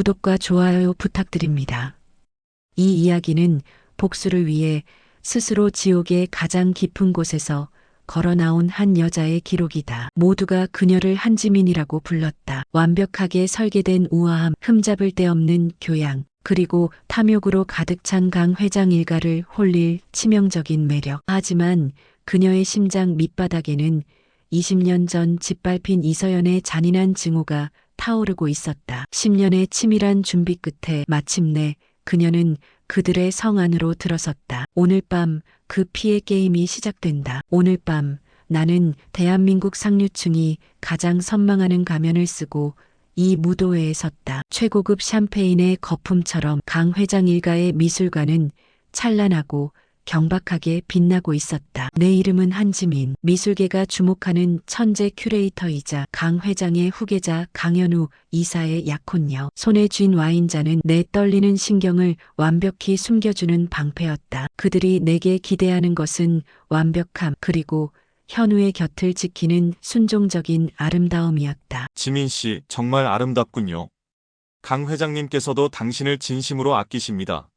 구독과 좋아요 부탁드립니다. 이 이야기는 복수를 위해 스스로 지옥의 가장 깊은 곳에서 걸어 나온 한 여자의 기록이다. 모두가 그녀를 한지민이라고 불렀다. 완벽하게 설계된 우아함, 흠잡을 데 없는 교양, 그리고 탐욕으로 가득 찬 강 회장 일가를 홀릴 치명적인 매력. 하지만 그녀의 심장 밑바닥에는 20년 전 짓밟힌 이서연의 잔인한 증오가 타오르고 있었다. 10년의 치밀한 준비 끝에 마침내 그녀는 그들의 성 안으로 들어섰다. 오늘 밤 그 피의 게임이 시작된다. 오늘 밤 나는 대한민국 상류층이 가장 선망하는 가면을 쓰고 이 무도회에 섰다. 최고급 샴페인의 거품처럼 강 회장 일가의 미술관은 찬란하고 경박하게 빛나고 있었다. 내 이름은 한지민. 미술계가 주목하는 천재 큐레이터이자 강 회장의 후계자 강현우 이사의 약혼녀. 손에 쥔 와인잔은 내 떨리는 신경을 완벽히 숨겨주는 방패였다. 그들이 내게 기대하는 것은 완벽함, 그리고 현우의 곁을 지키는 순종적인 아름다움이었다. 지민 씨, 정말 아름답군요. 강 회장님께서도 당신을 진심으로 아끼십니다.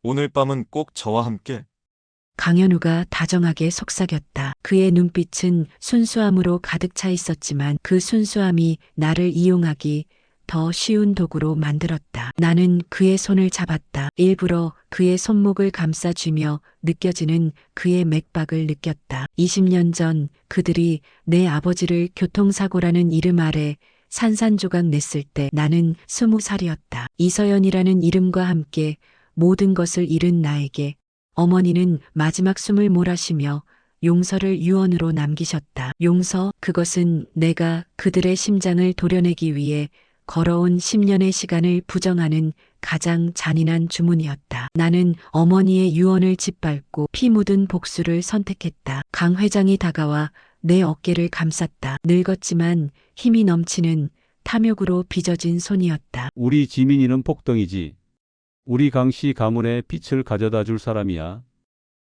오늘 밤은 꼭 저와 함께. 강현우가 다정하게 속삭였다. 그의 눈빛은 순수함으로 가득 차 있었지만 그 순수함이 나를 이용하기 더 쉬운 도구로 만들었다. 나는 그의 손을 잡았다. 일부러 그의 손목을 감싸쥐며 느껴지는 그의 맥박을 느꼈다. 20년 전 그들이 내 아버지를 교통사고라는 이름 아래 산산조각 냈을 때 나는 20살이었다. 이서연이라는 이름과 함께 모든 것을 잃은 나에게 어머니는 마지막 숨을 몰아쉬며 용서를 유언으로 남기셨다. 용서, 그것은 내가 그들의 심장을 도려내기 위해 걸어온 10년의 시간을 부정하는 가장 잔인한 주문이었다. 나는 어머니의 유언을 짓밟고 피 묻은 복수를 선택했다. 강 회장이 다가와 내 어깨를 감쌌다. 늙었지만 힘이 넘치는 탐욕으로 빚어진 손이었다. 우리 지민이는 폭동이지. 우리 강씨 가문에 빛을 가져다 줄 사람이야.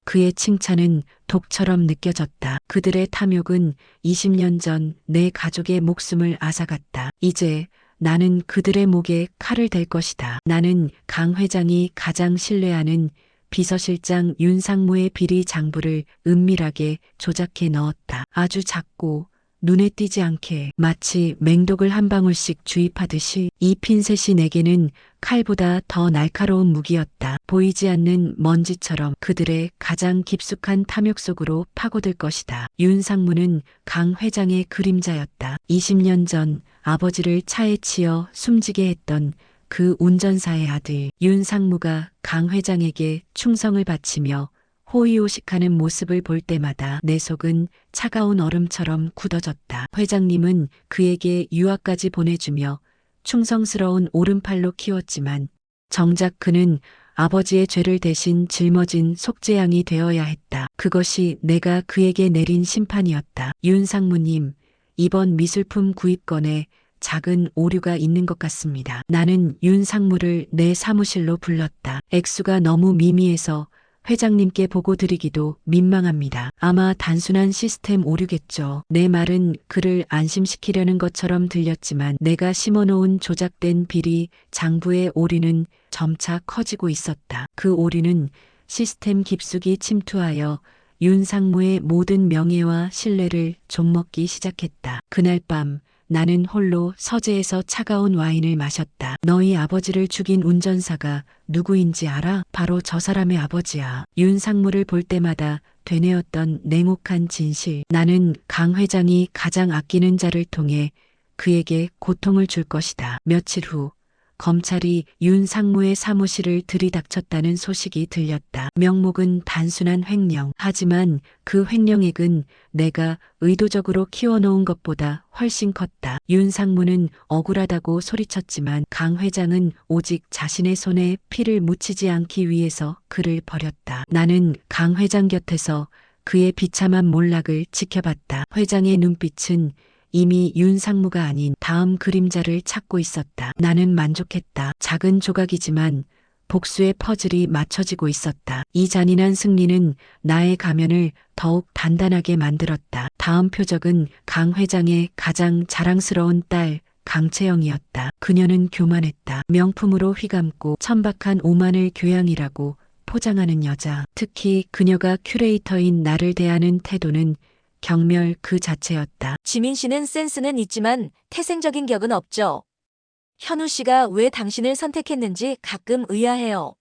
그의 칭찬은 독처럼 느껴졌다. 그들의 탐욕은 20년 전 내 가족의 목숨을 앗아갔다. 이제 나는 그들의 목에 칼을 댈 것이다. 나는 강 회장이 가장 신뢰하는 비서실장 윤상무의 비리 장부를 은밀하게 조작해 넣었다. 아주 작고 눈에 띄지 않게, 마치 맹독을 한 방울씩 주입하듯이. 이 핀셋이 내게는 칼보다 더 날카로운 무기였다. 보이지 않는 먼지처럼 그들의 가장 깊숙한 탐욕 속으로 파고들 것이다. 윤상무는 강 회장의 그림자였다. 20년 전 아버지를 차에 치여 숨지게 했던 그 운전사의 아들. 윤상무가 강 회장에게 충성을 바치며 호의호식하는 모습을 볼 때마다 내 속은 차가운 얼음처럼 굳어졌다. 회장님은 그에게 유아까지 보내주며 충성스러운 오른팔로 키웠지만 정작 그는 아버지의 죄를 대신 짊어진 속죄양이 되어야 했다. 그것이 내가 그에게 내린 심판이었다. 윤상무님, 이번 미술품 구입건에 작은 오류가 있는 것 같습니다. 나는 윤상무를 내 사무실로 불렀다. 액수가 너무 미미해서 회장님께 보고 드리기도 민망합니다. 아마 단순한 시스템 오류겠죠. 내 말은 그를 안심시키려는 것처럼 들렸지만 내가 심어놓은 조작된 비리 장부의 오류는 점차 커지고 있었다. 그 오류는 시스템 깊숙이 침투하여 윤상무의 모든 명예와 신뢰를 좀먹기 시작했다. 그날 밤 나는 홀로 서재에서 차가운 와인을 마셨다. 너희 아버지를 죽인 운전사가 누구인지 알아? 바로 저 사람의 아버지야. 윤상무를 볼 때마다 되뇌었던 냉혹한 진실. 나는 강 회장이 가장 아끼는 자를 통해 그에게 고통을 줄 것이다. 며칠 후 검찰이 윤상무의 사무실을 들이닥쳤다는 소식이 들렸다. 명목은 단순한 횡령. 하지만 그 횡령액은 내가 의도적으로 키워놓은 것보다 훨씬 컸다. 윤상무는 억울하다고 소리쳤지만 강 회장은 오직 자신의 손에 피를 묻히지 않기 위해서 그를 버렸다. 나는 강 회장 곁에서 그의 비참한 몰락을 지켜봤다. 회장의 눈빛은 이미 윤상무가 아닌 다음 그림자를 찾고 있었다. 나는 만족했다. 작은 조각이지만 복수의 퍼즐이 맞춰지고 있었다. 이 잔인한 승리는 나의 가면을 더욱 단단하게 만들었다. 다음 표적은 강 회장의 가장 자랑스러운 딸 강채영이었다. 그녀는 교만했다. 명품으로 휘감고 천박한 오만을 교양이라고 포장하는 여자. 특히 그녀가 큐레이터인 나를 대하는 태도는 경멸 그 자체였다. 지민 씨는 센스는 있지만 태생적인 격은 없죠. 현우 씨가 왜 당신을 선택했는지 가끔 의아해요.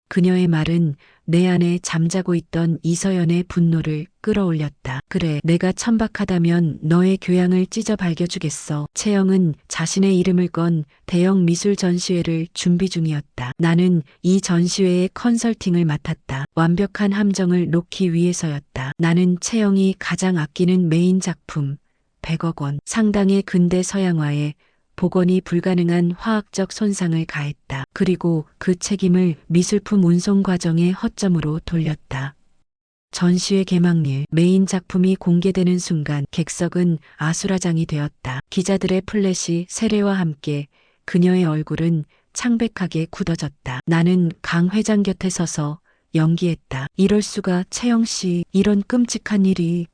그녀의 말은 내 안에 잠자고 있던 이서연의 분노를 끌어올렸다. 그래, 내가 천박하다면 너의 교양을 찢어 밝혀주겠어. 채영은 자신의 이름을 건 대형 미술 전시회를 준비 중이었다. 나는 이 전시회의 컨설팅을 맡았다. 완벽한 함정을 놓기 위해서였다. 나는 채영이 가장 아끼는 메인 작품 100억 원 상당의 근대 서양화에 복원이 불가능한 화학적 손상을 가했다. 그리고 그 책임을 미술품 운송 과정의 허점으로 돌렸다. 전시회 개막일 메인 작품이 공개되는 순간 객석은 아수라장이 되었다. 기자들의 플래시 세례와 함께 그녀의 얼굴은 창백하게 굳어졌다. 나는 강 회장 곁에 서서 연기했다. 이럴 수가, 채영 씨, 이런 끔찍한 일이.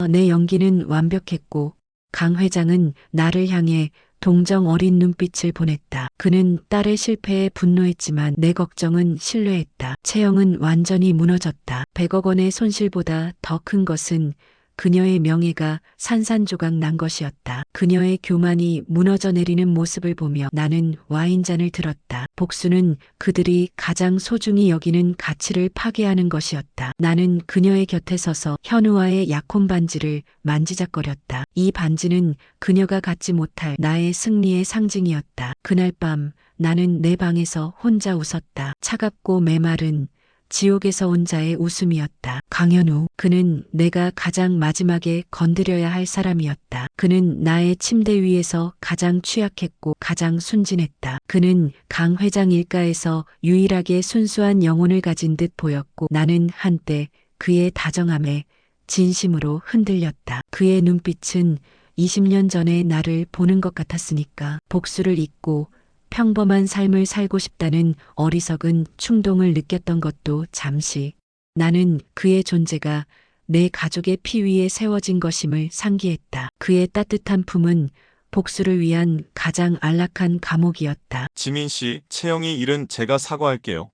내 연기는 완벽했고 강 회장은 나를 향해 동정 어린 눈빛을 보냈다. 그는 딸의 실패에 분노했지만 내 걱정은 신뢰했다. 채영은 완전히 무너졌다. 100억 원의 손실보다 더 큰 것은 그녀의 명예가 산산조각 난 것이었다. 그녀의 교만이 무너져 내리는 모습을 보며 나는 와인잔을 들었다. 복수는 그들이 가장 소중히 여기는 가치를 파괴하는 것이었다. 나는 그녀의 곁에 서서 현우와의 약혼 반지를 만지작거렸다. 이 반지는 그녀가 갖지 못할 나의 승리의 상징이었다. 그날 밤 나는 내 방에서 혼자 웃었다. 차갑고 메마른 지옥에서 온 자의 웃음이었다. 강현우, 그는 내가 가장 마지막에 건드려야 할 사람이었다. 그는 나의 침대 위에서 가장 취약했고 가장 순진했다. 그는 강 회장 일가에서 유일하게 순수한 영혼을 가진 듯 보였고 나는 한때 그의 다정함에 진심으로 흔들렸다. 그의 눈빛은 20년 전의 나를 보는 것 같았으니까. 복수를 잊고 평범한 삶을 살고 싶다는 어리석은 충동을 느꼈던 것도 잠시. 나는 그의 존재가 내 가족의 피 위에 세워진 것임을 상기했다. 그의 따뜻한 품은 복수를 위한 가장 안락한 감옥이었다. 지민 씨, 채영이 일은 제가 사과할게요.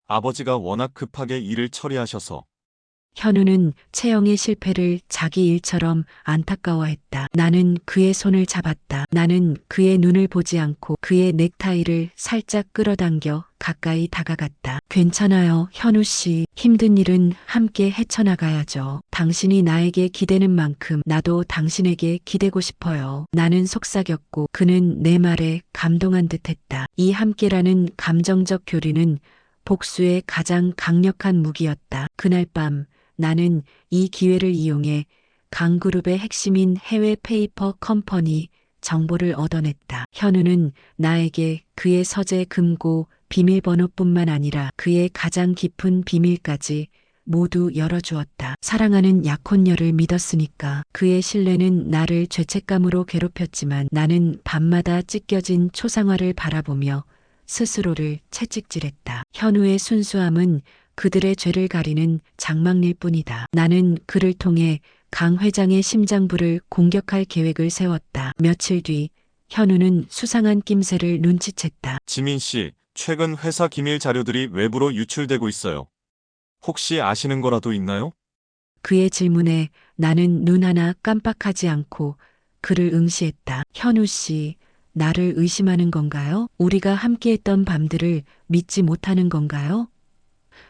아버지가 워낙 급하게 일을 처리하셔서. 현우는 채영의 실패를 자기 일처럼 안타까워했다. 나는 그의 손을 잡았다. 나는 그의 눈을 보지 않고 그의 넥타이를 살짝 끌어당겨 가까이 다가갔다. 괜찮아요, 현우 씨. 힘든 일은 함께 헤쳐나가야죠. 당신이 나에게 기대는 만큼 나도 당신에게 기대고 싶어요. 나는 속삭였고 그는 내 말에 감동한 듯했다. 이 함께라는 감정적 교류는 복수의 가장 강력한 무기였다. 그날 밤 나는 이 기회를 이용해 강그룹의 핵심인 해외 페이퍼 컴퍼니 정보를 얻어냈다. 현우는 나에게 그의 서재 금고 비밀번호뿐만 아니라 그의 가장 깊은 비밀까지 모두 열어주었다. 사랑하는 약혼녀를 믿었으니까. 그의 신뢰는 나를 죄책감으로 괴롭혔지만 나는 밤마다 찢겨진 초상화를 바라보며 스스로를 채찍질했다. 현우의 순수함은 그들의 죄를 가리는 장막일 뿐이다. 나는 그를 통해 강 회장의 심장부를 공격할 계획을 세웠다. 며칠 뒤 현우는 수상한 낌새를 눈치챘다. 지민 씨, 최근 회사 기밀 자료들이 외부로 유출되고 있어요. 혹시 아시는 거라도 있나요? 그의 질문에 나는 눈 하나 깜빡하지 않고 그를 응시했다. 현우 씨, 나를 의심하는 건가요? 우리가 함께했던 밤들을 믿지 못하는 건가요?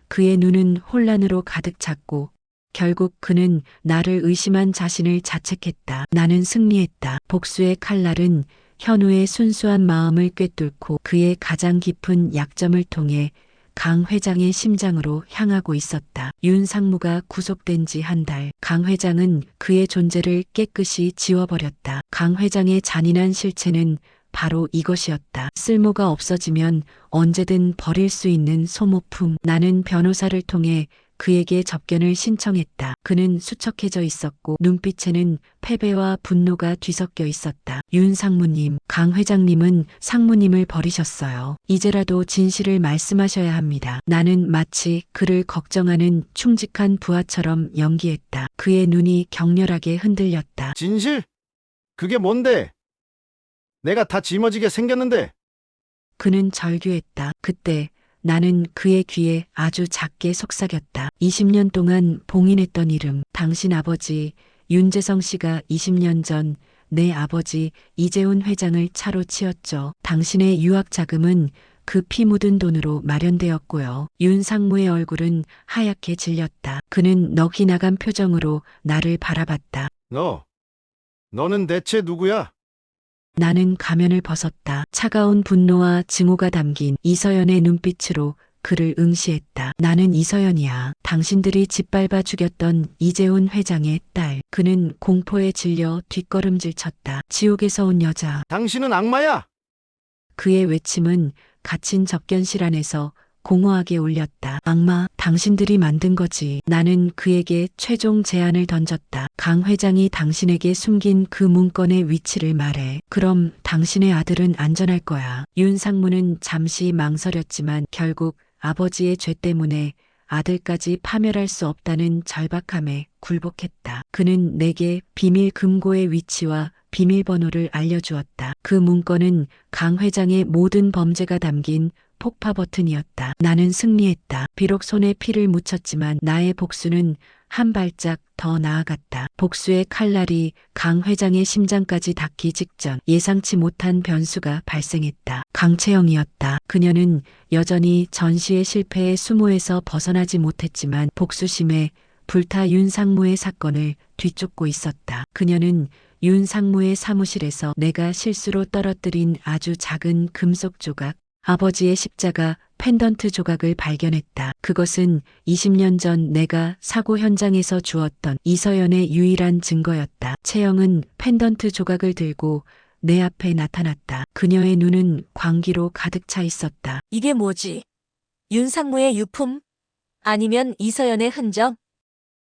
그의 눈은 혼란으로 가득 찼고 결국 그는 나를 의심한 자신을 자책했다. 나는 승리했다. 복수의 칼날은 현우의 순수한 마음을 꿰뚫고 그의 가장 깊은 약점을 통해 강 회장의 심장으로 향하고 있었다. 윤 상무가 구속된 지 한 달. 강 회장은 그의 존재를 깨끗이 지워버렸다. 강 회장의 잔인한 실체는 바로 이것이었다. 쓸모가 없어지면 언제든 버릴 수 있는 소모품. 나는 변호사를 통해 그에게 접견을 신청했다. 그는 수척해져 있었고 눈빛에는 패배와 분노가 뒤섞여 있었다. 윤 상무님, 강 회장님은 상무님을 버리셨어요. 이제라도 진실을 말씀하셔야 합니다. 나는 마치 그를 걱정하는 충직한 부하처럼 연기했다. 그의 눈이 격렬하게 흔들렸다. 진실? 그게 뭔데? 내가 다 짊어지게 생겼는데. 그는 절규했다. 그때 나는 그의 귀에 아주 작게 속삭였다. 20년 동안 봉인했던 이름, 당신 아버지 윤재성 씨가 20년 전 내 아버지 이재훈 회장을 차로 치었죠. 당신의 유학 자금은 그 피 묻은 돈으로 마련되었고요. 윤상무의 얼굴은 하얗게 질렸다. 그는 넋이 나간 표정으로 나를 바라봤다. 너는 대체 누구야? 나는 가면을 벗었다. 차가운 분노와 증오가 담긴 이서연의 눈빛으로 그를 응시했다. 나는 이서연이야. 당신들이 짓밟아 죽였던 이재훈 회장의 딸. 그는 공포에 질려 뒷걸음질 쳤다. 지옥에서 온 여자. 당신은 악마야! 그의 외침은 갇힌 접견실 안에서 공허하게 울렸다. 악마, 당신들이 만든 거지. 나는 그에게 최종 제안을 던졌다. 강 회장이 당신에게 숨긴 그 문건의 위치를 말해. 그럼 당신의 아들은 안전할 거야. 윤상무는 잠시 망설였지만 결국 아버지의 죄 때문에 아들까지 파멸할 수 없다는 절박함에 굴복했다. 그는 내게 비밀 금고의 위치와 비밀번호를 알려주었다. 그 문건은 강 회장의 모든 범죄가 담긴 폭파 버튼이었다. 나는 승리했다. 비록 손에 피를 묻혔지만 나의 복수는 한 발짝 더 나아갔다. 복수의 칼날이 강 회장의 심장까지 닿기 직전 예상치 못한 변수가 발생했다. 강채영이었다. 그녀는 여전히 전시의 실패의 수모에서 벗어나지 못했지만 복수심에 불타 윤상무의 사건을 뒤쫓고 있었다. 그녀는 윤상무의 사무실에서 내가 실수로 떨어뜨린 아주 작은 금속 조각, 아버지의 십자가 펜던트 조각을 발견했다. 그것은 20년 전 내가 사고 현장에서 주었던 이서연의 유일한 증거였다. 채영은 펜던트 조각을 들고 내 앞에 나타났다. 그녀의 눈은 광기로 가득 차 있었다. 이게 뭐지? 윤상무의 유품? 아니면 이서연의 흔적?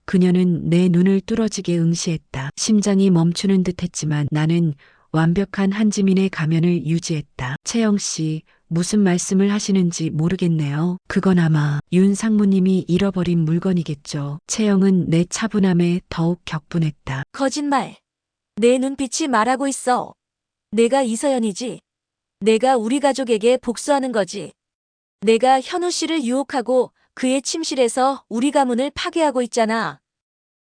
그녀는 내 눈을 뚫어지게 응시했다. 심장이 멈추는 듯 했지만 나는 완벽한 한지민의 가면을 유지했다. 채영 씨, 무슨 말씀을 하시는지 모르겠네요. 그건 아마 윤 상무님이 잃어버린 물건이겠죠. 채영은 내 차분함에 더욱 격분했다. 거짓말. 내 눈빛이 말하고 있어. 내가 이서연이지. 내가 우리 가족에게 복수하는 거지. 내가 현우 씨를 유혹하고 그의 침실에서 우리 가문을 파괴하고 있잖아.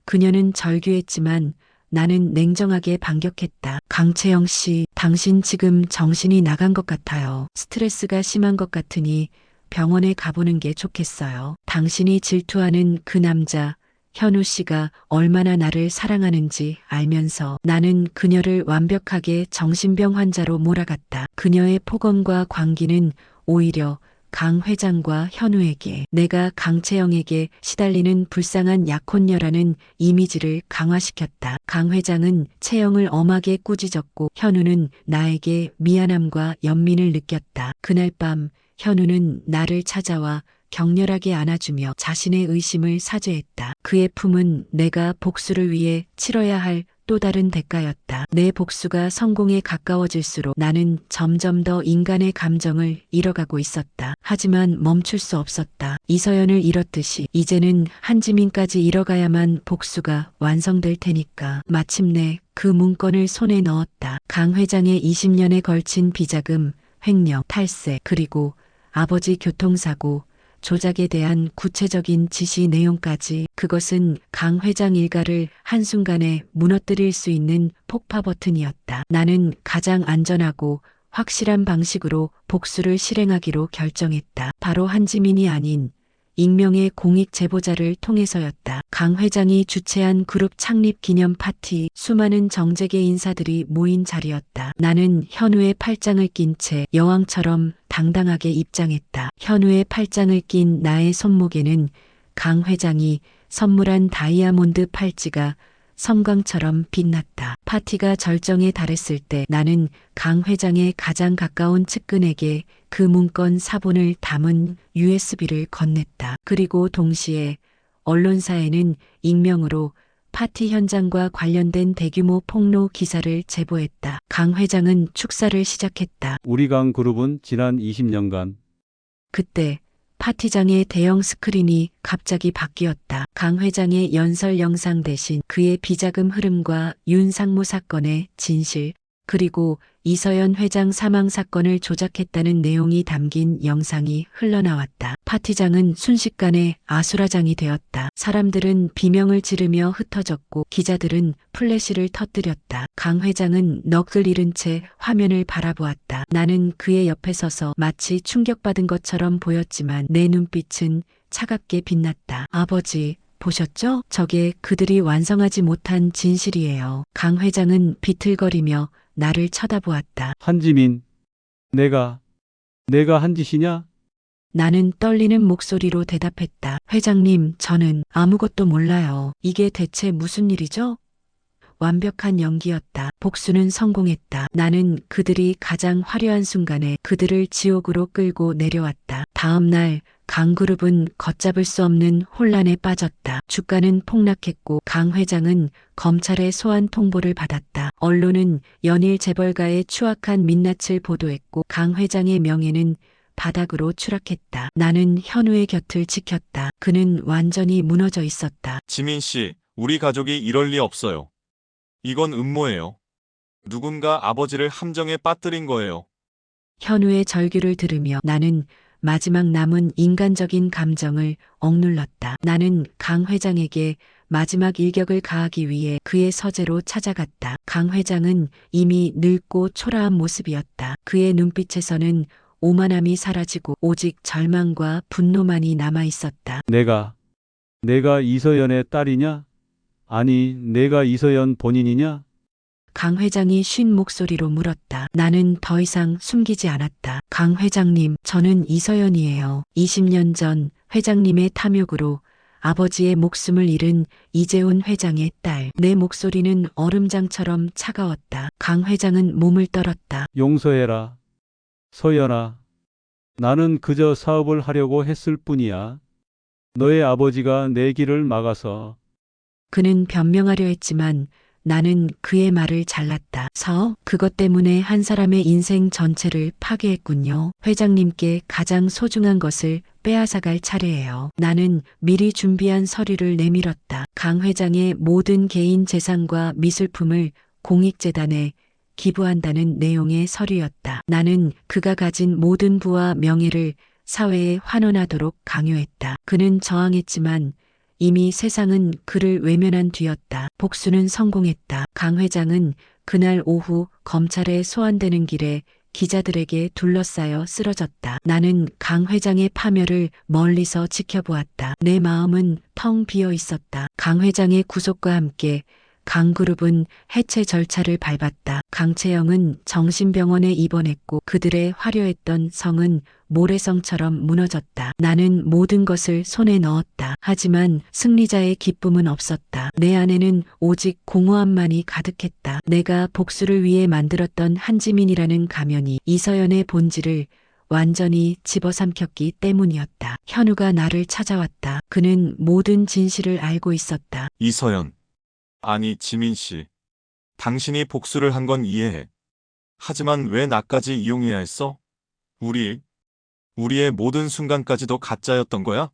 그녀는 절규했지만 나는 냉정하게 반격했다. 강채영 씨, 당신 지금 정신이 나간 것 같아요. 스트레스가 심한 것 같으니 병원에 가보는 게 좋겠어요. 당신이 질투하는 그 남자, 현우 씨가 얼마나 나를 사랑하는지 알면서 나는 그녀를 완벽하게 정신병 환자로 몰아갔다. 그녀의 폭언과 광기는 오히려 강 회장과 현우에게, 내가 강채영에게 시달리는 불쌍한 약혼녀라는 이미지를 강화시켰다. 강 회장은 채영을 엄하게 꾸짖었고 현우는 나에게 미안함과 연민을 느꼈다. 그날 밤 현우는 나를 찾아와 격렬하게 안아주며 자신의 의심을 사죄했다. 그의 품은 내가 복수를 위해 치러야 할 또 다른 대가였다. 내 복수가 성공에 가까워질수록 나는 점점 더 인간의 감정을 잃어가고 있었다. 하지만 멈출 수 없었다. 이서연을 잃었듯이 이제는 한지민까지 잃어가야만 복수가 완성될 테니까. 마침내 그 문건을 손에 넣었다. 강 회장의 20년에 걸친 비자금, 횡령, 탈세, 그리고 아버지 교통사고, 조작에 대한 구체적인 지시 내용까지. 그것은 강 회장 일가를 한순간에 무너뜨릴 수 있는 폭파 버튼이었다. 나는 가장 안전하고 확실한 방식으로 복수를 실행하기로 결정했다. 바로 한지민이 아닌 익명의 공익 제보자를 통해서였다. 강 회장이 주최한 그룹 창립 기념 파티, 수많은 정재계 인사들이 모인 자리였다. 나는 현우의 팔짱을 낀 채 여왕처럼 당당하게 입장했다. 현우의 팔짱을 낀 나의 손목에는 강 회장이 선물한 다이아몬드 팔찌가 섬광처럼 빛났다. 파티가 절정에 달했을 때 나는 강 회장의 가장 가까운 측근에게 그 문건 사본을 담은 USB를 건넸다. 그리고 동시에 언론사에는 익명으로 파티 현장과 관련된 대규모 폭로 기사를 제보했다. 강 회장은 축사를 시작했다. 우리 강 그룹은 지난 20년간 그때 파티장의 대형 스크린이 갑자기 바뀌었다. 강 회장의 연설 영상 대신 그의 비자금 흐름과 윤상무 사건의 진실, 그리고 이서연 회장 사망 사건을 조작했다는 내용이 담긴 영상이 흘러나왔다. 파티장은 순식간에 아수라장이 되었다. 사람들은 비명을 지르며 흩어졌고 기자들은 플래시를 터뜨렸다. 강 회장은 넋을 잃은 채 화면을 바라보았다. 나는 그의 옆에 서서 마치 충격받은 것처럼 보였지만 내 눈빛은 차갑게 빛났다. 아버지, 보셨죠? 저게 그들이 완성하지 못한 진실이에요. 강 회장은 비틀거리며 나를 쳐다보았다. 한지민, 내가 한 짓이냐? 나는 떨리는 목소리로 대답했다. 회장님, 저는 아무것도 몰라요. 이게 대체 무슨 일이죠? 완벽한 연기였다. 복수는 성공했다. 나는 그들이 가장 화려한 순간에 그들을 지옥으로 끌고 내려왔다. 다음 날 강그룹은 걷잡을 수 없는 혼란에 빠졌다. 주가는 폭락했고 강 회장은 검찰의 소환 통보를 받았다. 언론은 연일 재벌가의 추악한 민낯을 보도했고 강 회장의 명예는 바닥으로 추락했다. 나는 현우의 곁을 지켰다. 그는 완전히 무너져 있었다. 지민 씨, 우리 가족이 이럴 리 없어요. 이건 음모예요. 누군가 아버지를 함정에 빠뜨린 거예요. 현우의 절규를 들으며 나는 마지막 남은 인간적인 감정을 억눌렀다. 나는 강 회장에게 마지막 일격을 가하기 위해 그의 서재로 찾아갔다. 강 회장은 이미 늙고 초라한 모습이었다. 그의 눈빛에서는 오만함이 사라지고 오직 절망과 분노만이 남아 있었다. 내가 이서연의 딸이냐? 아니, 내가 이서연 본인이냐? 강 회장이 쉰 목소리로 물었다. 나는 더 이상 숨기지 않았다. 강 회장님, 저는 이서연이에요. 20년 전 회장님의 탐욕으로 아버지의 목숨을 잃은 이재훈 회장의 딸. 내 목소리는 얼음장처럼 차가웠다. 강 회장은 몸을 떨었다. 용서해라. 서연아, 나는 그저 사업을 하려고 했을 뿐이야. 너의 아버지가 내 길을 막아서. 그는 변명하려 했지만 나는 그의 말을 잘랐다. 그것 때문에 한 사람의 인생 전체를 파괴했군요. 회장님께 가장 소중한 것을 빼앗아갈 차례예요. 나는 미리 준비한 서류를 내밀었다. 강 회장의 모든 개인 재산과 미술품을 공익재단에 기부한다는 내용의 서류였다. 나는 그가 가진 모든 부와 명예를 사회에 환원하도록 강요했다. 그는 저항했지만 이미 세상은 그를 외면한 뒤였다. 복수는 성공했다. 강 회장은 그날 오후 검찰에 소환되는 길에 기자들에게 둘러싸여 쓰러졌다. 나는 강 회장의 파멸을 멀리서 지켜보았다. 내 마음은 텅 비어 있었다. 강 회장의 구속과 함께 강그룹은 해체 절차를 밟았다. 강채영은 정신병원에 입원했고 그들의 화려했던 성은 모래성처럼 무너졌다. 나는 모든 것을 손에 넣었다. 하지만 승리자의 기쁨은 없었다. 내 안에는 오직 공허함만이 가득했다. 내가 복수를 위해 만들었던 한지민이라는 가면이 이서연의 본질을 완전히 집어삼켰기 때문이었다. 현우가 나를 찾아왔다. 그는 모든 진실을 알고 있었다. 이서연. 아니, 지민 씨. 당신이 복수를 한 건 이해해. 하지만 왜 나까지 이용해야 했어? 우리의 모든 순간까지도 가짜였던 거야?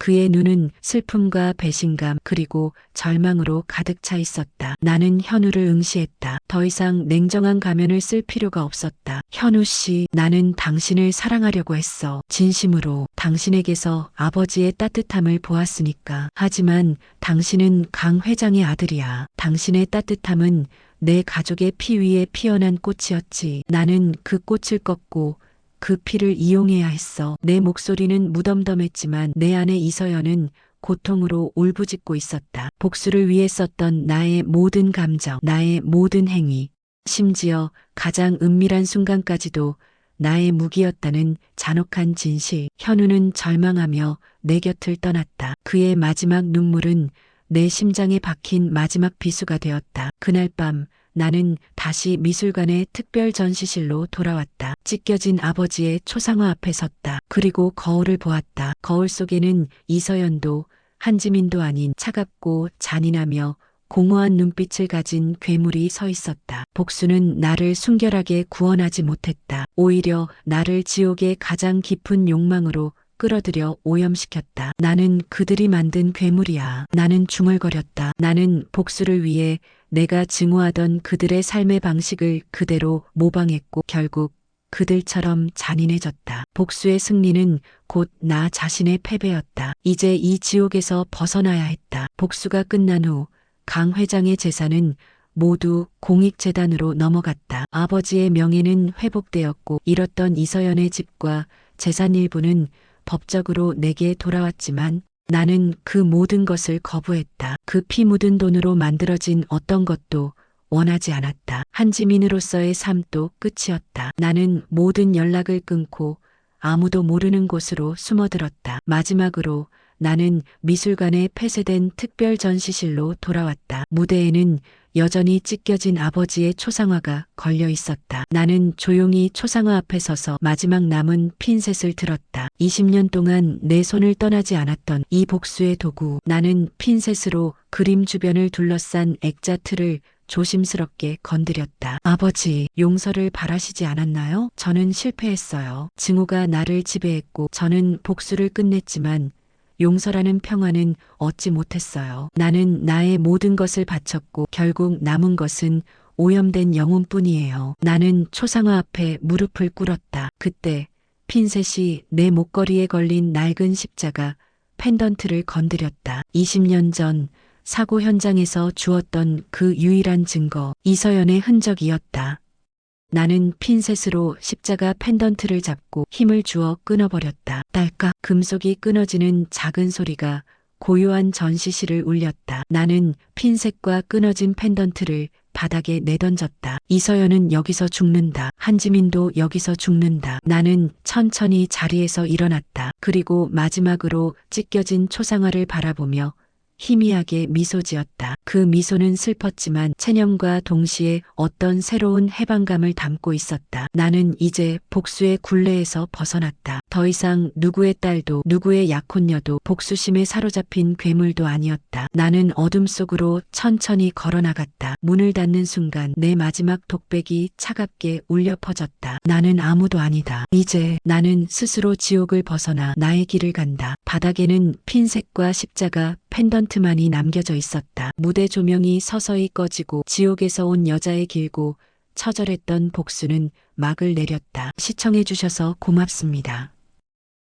그의 눈은 슬픔과 배신감 그리고 절망으로 가득 차 있었다. 나는 현우를 응시했다. 더 이상 냉정한 가면을 쓸 필요가 없었다. 현우 씨, 나는 당신을 사랑하려고 했어. 진심으로 당신에게서 아버지의 따뜻함을 보았으니까. 하지만 당신은 강 회장의 아들이야. 당신의 따뜻함은 내 가족의 피 위에 피어난 꽃이었지. 나는 그 꽃을 꺾고 그 피를 이용해야 했어. 내 목소리는 무덤덤했지만 내 안에 이서연은 고통으로 울부짖고 있었다. 복수를 위해 썼던 나의 모든 감정, 나의 모든 행위, 심지어 가장 은밀한 순간까지도 나의 무기였다는 잔혹한 진실. 현우는 절망하며 내 곁을 떠났다. 그의 마지막 눈물은 내 심장에 박힌 마지막 비수가 되었다. 그날 밤 나는 다시 미술관의 특별 전시실로 돌아왔다. 찢겨진 아버지의 초상화 앞에 섰다. 그리고 거울을 보았다. 거울 속에는 이서연도 한지민도 아닌 차갑고 잔인하며 공허한 눈빛을 가진 괴물이 서 있었다. 복수는 나를 순결하게 구원하지 못했다. 오히려 나를 지옥의 가장 깊은 욕망으로 끌어들여 오염시켰다. 나는 그들이 만든 괴물이야. 나는 중얼거렸다. 나는 복수를 위해 내가 증오하던 그들의 삶의 방식을 그대로 모방했고 결국 그들처럼 잔인해졌다. 복수의 승리는 곧 나 자신의 패배였다. 이제 이 지옥에서 벗어나야 했다. 복수가 끝난 후 강 회장의 재산은 모두 공익재단으로 넘어갔다. 아버지의 명예는 회복되었고 잃었던 이서연의 집과 재산 일부는 법적으로 내게 돌아왔지만 나는 그 모든 것을 거부했다. 그 피 묻은 돈으로 만들어진 어떤 것도 원하지 않았다. 한지민으로서의 삶도 끝이었다. 나는 모든 연락을 끊고 아무도 모르는 곳으로 숨어들었다. 마지막으로 나는 미술관의 폐쇄된 특별 전시실로 돌아왔다. 무대에는 여전히 찢겨진 아버지의 초상화가 걸려 있었다. 나는 조용히 초상화 앞에 서서 마지막 남은 핀셋을 들었다. 20년 동안 내 손을 떠나지 않았던 이 복수의 도구. 나는 핀셋으로 그림 주변을 둘러싼 액자 틀을 조심스럽게 건드렸다. 아버지, 용서를 바라시지 않았나요? 저는 실패했어요. 증오가 나를 지배했고 저는 복수를 끝냈지만 용서라는 평화는 얻지 못했어요. 나는 나의 모든 것을 바쳤고 결국 남은 것은 오염된 영혼뿐이에요. 나는 초상화 앞에 무릎을 꿇었다. 그때 핀셋이 내 목걸이에 걸린 낡은 십자가 펜던트를 건드렸다. 20년 전 사고 현장에서 주었던 그 유일한 증거, 이서연의 흔적이었다. 나는 핀셋으로 십자가 펜던트를 잡고 힘을 주어 끊어버렸다. 딸깍 금속이 끊어지는 작은 소리가 고요한 전시실을 울렸다. 나는 핀셋과 끊어진 펜던트를 바닥에 내던졌다. 이서연은 여기서 죽는다. 한지민도 여기서 죽는다. 나는 천천히 자리에서 일어났다. 그리고 마지막으로 찢겨진 초상화를 바라보며 희미하게 미소 지었다. 그 미소는 슬펐지만 체념과 동시에 어떤 새로운 해방감을 담고 있었다. 나는 이제 복수의 굴레에서 벗어났다. 더 이상 누구의 딸도 누구의 약혼녀도 복수심에 사로잡힌 괴물도 아니었다. 나는 어둠 속으로 천천히 걸어나갔다. 문을 닫는 순간 내 마지막 독백이 차갑게 울려 퍼졌다. 나는 아무도 아니다. 이제 나는 스스로 지옥을 벗어나 나의 길을 간다. 바닥에는 핀셋과 십자가 펜던트만이 남겨져 있었다. 무대 조명이 서서히 꺼지고 지옥에서 온 여자의 길고 처절했던 복수는 막을 내렸다. 시청해주셔서 고맙습니다.